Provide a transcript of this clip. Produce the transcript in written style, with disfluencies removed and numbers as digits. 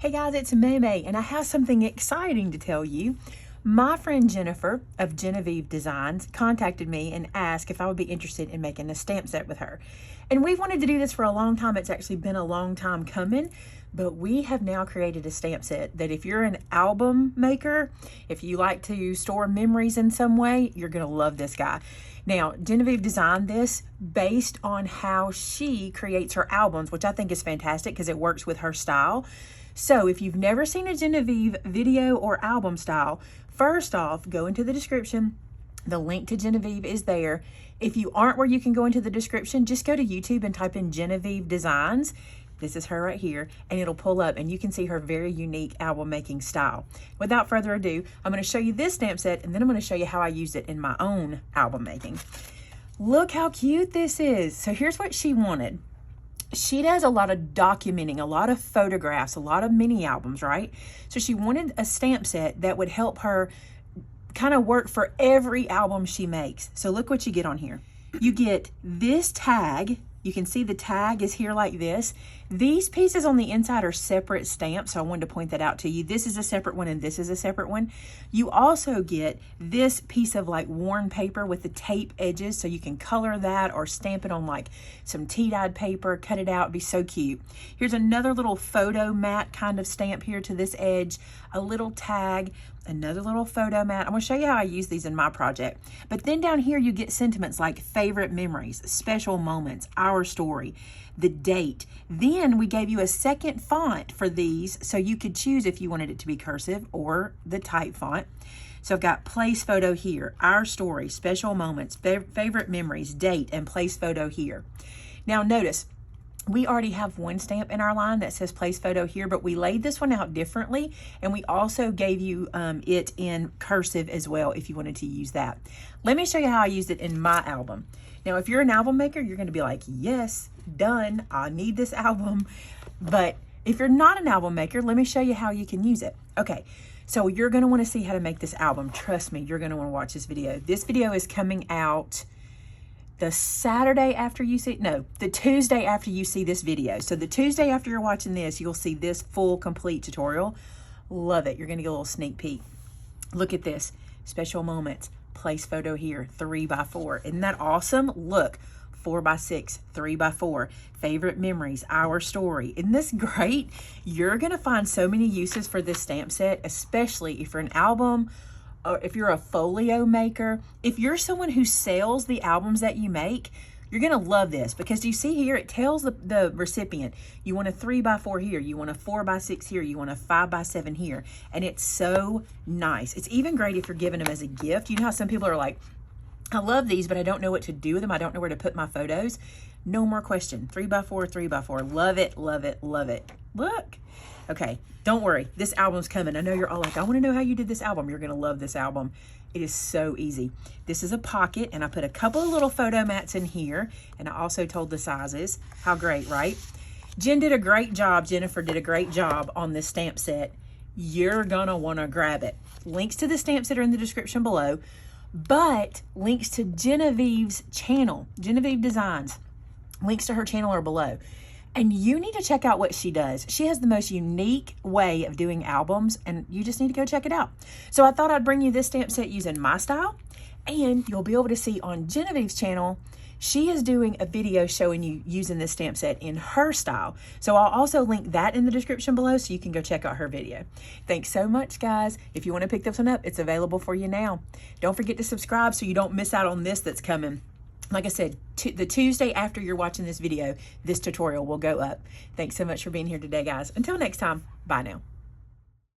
Hey guys, it's Maymay, and I have something exciting to tell you. My friend Jennifer of Genevieve Designs contacted me and asked if I would be interested in making a stamp set with her. And we've wanted to do this for a long time. It's actually been a long time coming, but we have now created a stamp set that if you're an album maker, if you like to store memories in some way, you're gonna love this guy. Now, Genevieve designed this based on how she creates her albums, which I think is fantastic because it works with her style. So if you've never seen a Genevieve video or album style, first off, go into the description. The link to Genevieve is there. If you aren't where you can go into the description, just go to YouTube and type in Genevieve Designs. This is her right here, and it'll pull up and you can see her very unique album making style. Without further ado, I'm going to show you this stamp set and then I'm going to show you how I used it in my own album making. Look how cute this is. So here's what she wanted. She does a lot of documenting, a lot of photographs, a lot of mini albums, right? So she wanted a stamp set that would help her kind of work for every album she makes. So look what you get on here. You get this tag. You can see the tag is here like this. These pieces on the inside are separate stamps, so I wanted to point that out to you. This is a separate one and this is a separate one. You also get this piece of like worn paper with the tape edges, so you can color that or stamp it on like some tea-dyed paper, cut it out, it'd be so cute. Here's another little photo mat kind of stamp here to this edge, a little tag, another little photo mat. I'm going to show you how I use these in my project. But then down here you get sentiments like favorite memories, special moments, our story, the date. Then we gave you a second font for these so you could choose if you wanted it to be cursive or the type font. So I've got place photo here, our story, special moments, favorite memories, date, and place photo here. Now notice, we already have one stamp in our line that says place photo here, but we laid this one out differently, and we also gave you it in cursive as well if you wanted to use that. Let me show you how I used it in my album. Now, if you're an album maker, you're going to be like, yes, done, I need this album. But if you're not an album maker, let me show you how you can use it. Okay, so you're going to want to see how to make this album. Trust me, you're going to want to watch this video. This video is coming out the Saturday after you see, no, the Tuesday after you see this video. So the Tuesday after you're watching this, you'll see this full complete tutorial. Love it. You're going to get a little sneak peek. Look at this. Special moments. Place photo here. 3x4. Isn't that awesome? Look. 4x6, 3x4, favorite memories, our story. Isn't this great? You're going to find so many uses for this stamp set, especially if you're an album or if you're a folio maker. If you're someone who sells the albums that you make, you're going to love this because you see here, it tells the recipient, you want a 3x4 here, you want a 4x6 here, you want a 5x7 here. And it's so nice. It's even great if you're giving them as a gift. You know how some people are like, I love these, but I don't know what to do with them. I don't know where to put my photos. No more question. 3x4, 3x4. Love it, love it, love it. Look. Okay, don't worry. This album's coming. I know you're all like, I want to know how you did this album. You're going to love this album. It is so easy. This is a pocket, and I put a couple of little photo mats in here, and I also told the sizes. How great, right? Jen did a great job. Jennifer did a great job on this stamp set. You're going to want to grab it. Links to the stamp set are in the description below. But links to Genevieve's channel, Genevieve Designs, links to her channel are below. And you need to check out what she does. She has the most unique way of doing albums, and you just need to go check it out. So I thought I'd bring you this stamp set using my style, and you'll be able to see on Genevieve's channel, she is doing a video showing you using this stamp set in her style. So I'll also link that in the description below so you can go check out her video. Thanks so much, guys. If you want to pick this one up, it's available for you now. Don't forget to subscribe so you don't miss out on this that's coming. Like I said, the Tuesday after you're watching this video, this tutorial will go up. Thanks so much for being here today, guys. Until next time, bye now.